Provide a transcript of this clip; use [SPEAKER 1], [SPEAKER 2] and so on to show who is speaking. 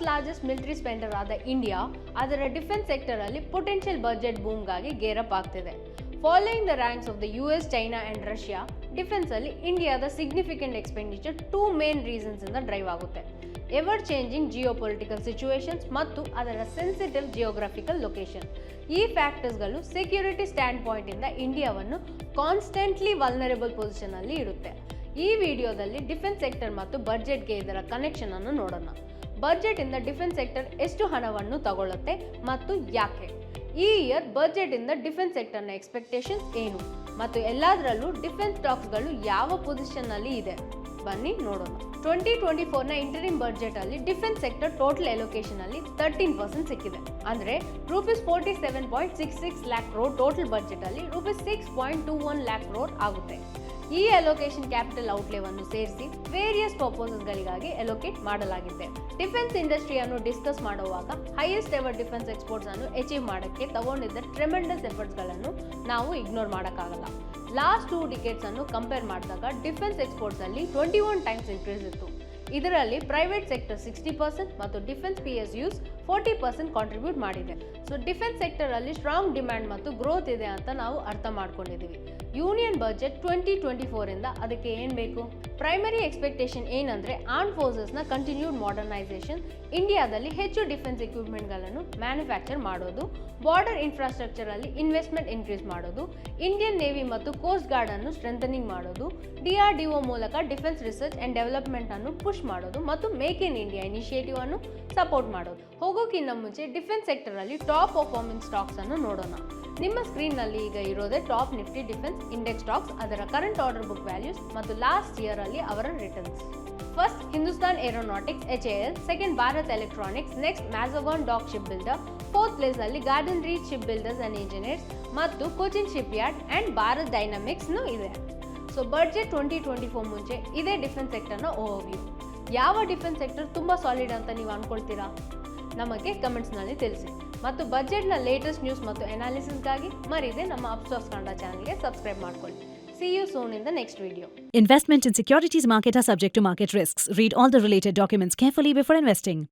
[SPEAKER 1] Largest military Splendor ಆದ India ಅದರ defence sector ಅಲ್ಲಿ ಪೊಟೆನ್ಷಿಯಲ್ ಬಜೆಟ್ ಬೂಮ್ಗಾಗಿ ಗೇರಪ್ ಆಗ್ತಿದೆ. Following the ranks of the US, China and Russia, defence ಅಲ್ಲಿ ಇಂಡಿಯಾದ ಸಿಗ್ನಿಫಿಕೆಂಟ್ ಎಕ್ಸ್ಪೆಂಡಿಚರ್ 2 ಮೇನ್ ರೀಸನ್ಸ್ ಇಂದ drive ಆಗುತ್ತೆ. ಎವರ್ ಚೇಂಜಿಂಗ್ ಜಿಯೋಪೊಲಿಟಿಕಲ್ ಸಿಚುವೇಶನ್ಸ್ ಮತ್ತು ಅದರ ಸೆನ್ಸಿಟಿವ್ ಜಿಯೋಗ್ರಫಿಕಲ್ ಲೊಕೇಶನ್. ಈ ಫ್ಯಾಕ್ಟರ್ಸ್ಗಳು ಸೆಕ್ಯೂರಿಟಿ ಸ್ಟ್ಯಾಂಡ್ ಪಾಯಿಂಟ್ ಇಂದ ಇಂಡಿಯಾವನ್ನು ಕಾನ್ಸ್ಟೆಂಟ್ಲಿ ವಲ್ನರಬಲ್ ಪೊಸಿಷನ್ ಅಲ್ಲಿ ಇಡುತ್ತೆ. ಈ ವಿಡಿಯೋದಲ್ಲಿ ಡಿಫೆನ್ಸ್ ಸೆಕ್ಟರ್ ಮತ್ತು ಬಜೆಟ್ಗೆ ಇದರ ಕನೆಕ್ಷನ್ ಅನ್ನು ನೋಡೋಣ. ಬಜೆಟ್ ಇಂದ ಡಿಫೆನ್ಸ್ ಸೆಕ್ಟರ್ ಎಷ್ಟು ಹಣವನ್ನು ತಗೊಳ್ಳುತ್ತೆ ಮತ್ತು ಯಾಕೆ? ಈ ಇಯರ್ ಬಜೆಟ್ ಇಂದ ಡಿಫೆನ್ಸ್ ಸೆಕ್ಟರ್ನ ಎಕ್ಸ್ಪೆಕ್ಟೇಷನ್ಸ್ ಏನು ಮತ್ತು ಎಲ್ಲದರಲ್ಲೂ ಡಿಫೆನ್ಸ್ ಸ್ಟಾಕ್ಸ್ಗಳು ಯಾವ ಪೊಸಿಷನ್ ಅಲ್ಲಿ ಇದೆ, ಬನ್ನಿ ನೋಡೋಣ. 2024ನ ಇಂಟರಿಮ್ ಬಜೆಟ್ ಅಲ್ಲಿ ಡಿಫೆನ್ಸ್ ಸೆಕ್ಟರ್ ಟೋಟಲ್ ಅಲೋಕೇಶನ್ ಅಲ್ಲಿ 13% ಸಿಕ್ಕಿದೆ. ಅಂದ್ರೆ ₹47.66 lakh crore ಟೋಟಲ್ ಬಜೆಟ್ ಅಲ್ಲಿ ₹6.21 lakh crore ಆಗುತ್ತೆ. ಈ ಅಲೋಕೇಶನ್ ಕ್ಯಾಪಿಟಲ್ ಔಟ್ಲೇವನ್ನು ಸೇರಿಸಿ ವೇರಿಯಸ್ ಪರ್ಪೋಸಸ್ಗಳಿಗಾಗಿ ಅಲೋಕೇಟ್ ಮಾಡಲಾಗಿದೆ. ಡಿಫೆನ್ಸ್ ಇಂಡಸ್ಟ್ರಿಯನ್ನು ಡಿಸ್ಕಸ್ ಮಾಡುವಾಗ ಹೈಯೆಸ್ಟ್ ಎವರ್ ಡಿಫೆನ್ಸ್ ಎಕ್ಸ್ಪೋರ್ಟ್ಸ್ ಅನ್ನು ಅಚೀವ್ ಮಾಡೋಕ್ಕೆ ತಗೊಂಡಿದ್ದ ಟ್ರೆಮೆಂಡಸ್ ಎಫರ್ಟ್ಸ್ಗಳನ್ನು ನಾವು ಇಗ್ನೋರ್ ಮಾಡೋಕ್ಕಾಗಲ್ಲ. ಲಾಸ್ಟ್ 2 ಡಿಕೇಡ್ಸ್ ಅನ್ನು ಕಂಪೇರ್ ಮಾಡಿದಾಗ ಡಿಫೆನ್ಸ್ ಎಕ್ಸ್ಪೋರ್ಟ್ಸ್ ಅಲ್ಲಿ 21 ಟೈಮ್ಸ್ ಇನ್ಕ್ರೀಸ್ ಇತ್ತು. ಇದರಲ್ಲಿ ಪ್ರೈವೇಟ್ ಸೆಕ್ಟರ್ 60% ಮತ್ತು ಡಿಫೆನ್ಸ್ PSUs 40% ಕಾಂಟ್ರಿಬ್ಯೂಟ್ ಮಾಡಿದೆ. ಸೊ ಡಿಫೆನ್ಸ್ ಸೆಕ್ಟರ್ ಅಲ್ಲಿ ಸ್ಟ್ರಾಂಗ್ ಡಿಮ್ಯಾಂಡ್ ಮತ್ತು ಗ್ರೋತ್ ಇದೆ ಅಂತ ನಾವು ಅರ್ಥ ಮಾಡ್ಕೊಂಡಿದ್ದೀವಿ. ಯೂನಿಯನ್ ಬಜೆಟ್ 2024 ಇಂದ ಅದಕ್ಕೆ ಏನ್ ಬೇಕು? ಪ್ರೈಮರಿ ಎಕ್ಸ್ಪೆಕ್ಟೇಷನ್ ಏನಂದ್ರೆ ಆರ್ಮ್ ಫೋರ್ಸಸ್ ನ ಕಂಟಿನ್ಯೂಡ್ ಮಾಡರ್ನೈಸೇಷನ್, ಇಂಡಿಯಾದಲ್ಲಿ ಹೆಚ್ಚು ಡಿಫೆನ್ಸ್ ಎಕ್ವಿಪ್ಮೆಂಟ್ಗಳನ್ನು ಮ್ಯಾನುಫ್ಯಾಕ್ಚರ್ ಮಾಡೋದು, ಬಾರ್ಡರ್ ಇನ್ಫ್ರಾಸ್ಟ್ರಕ್ಚರ್ ಅಲ್ಲಿ ಇನ್ವೆಸ್ಟ್ಮೆಂಟ್ ಇನ್ಕ್ರೀಸ್ ಮಾಡೋದು, ಇಂಡಿಯನ್ ನೇವಿ ಮತ್ತು ಕೋಸ್ಟ್ ಗಾರ್ಡ್ ಅನ್ನು ಸ್ಟ್ರೆಂಥನಿಂಗ್ ಮಾಡೋದು, DRDO ಮೂಲಕ ಡಿಫೆನ್ಸ್ ರಿಸರ್ಚ್ ಅಂಡ್ ಡೆವಲಪ್ಮೆಂಟ್ ಅನ್ನು ಪುಷ್ ಮಾಡೋದು ಮತ್ತು ಮೇಕ್ ಇನ್ ಇಂಡಿಯಾ ಇನಿಷಿಯೇಟಿವ್ ಅನ್ನು ಸಪೋರ್ಟ್ ಮಾಡೋದು. ಹೋಗೋಕ್ಕಿಂತ ಮುಂಚೆ ಡಿಫೆನ್ಸ್ ಸೆಕ್ಟರ್ ಅಲ್ಲಿ ಟಾಪ್ ಪರ್ಫಾರ್ಮಿಂಗ್ ಸ್ಟಾಕ್ಸ್ ಅನ್ನು ನೋಡೋಣ. ನಿಮ್ಮ ಸ್ಕ್ರೀನ್ ನಲ್ಲಿ ಈಗ ಇರೋದೇ top Nifty defence index stocks, ಅದರ ಕರೆಂಟ್ ಆರ್ಡರ್ ಬುಕ್ ವ್ಯಾಲ್ಯೂಸ್ ಮತ್ತು ಲಾಸ್ಟ್ ಇಯರ್ ಅಲ್ಲಿ ಅವರ returns. First Hindustan aeronautics HAL, second Bharat electronics, next Mazagon dock shipbuilder, fourth place ಅಲ್ಲಿ garden reach shipbuilders and engineers ಮತ್ತು Cochin shipyard and Bharat dynamics ಇದೆ. So budget 2024 ಮುಂಚೆ ಇದೇ defence ಸೆಕ್ಟರ್ನ overview. ಯಾವ ಡಿಫೆನ್ಸ್ ಸೆಕ್ಟರ್ ತುಂಬಾ ಸಾಲಿಡ್ ಅಂತ ನೀವು ಅನ್ಕೊಳ್ತೀರಾ? ನಮಗೆ ಕಮೆಂಟ್ಸ್ನಲ್ಲಿ ತಿಳಿಸಿ. ಮತ್ತು ಬಜೆಟ್ನ ಲೇಟೆಸ್ಟ್ ನ್ಯೂಸ್ ಮತ್ತು ಅನಾಲಿಸಿಸ್ಗಾಗಿ ಮರಿದೆ ನಮ್ಮ ಅಪ್ಸ್ಟಾಕ್ಸ್ ಕನ್ನಡ ಚಾನಲ್ಗೆ ಸಬ್ಸ್ಕ್ರೈಬ್ ಮಾಡ್ಕೊಳ್ಳಿ. See you soon in the next video.
[SPEAKER 2] Investment in securities market are subject to market risks. Read all the related documents carefully before investing.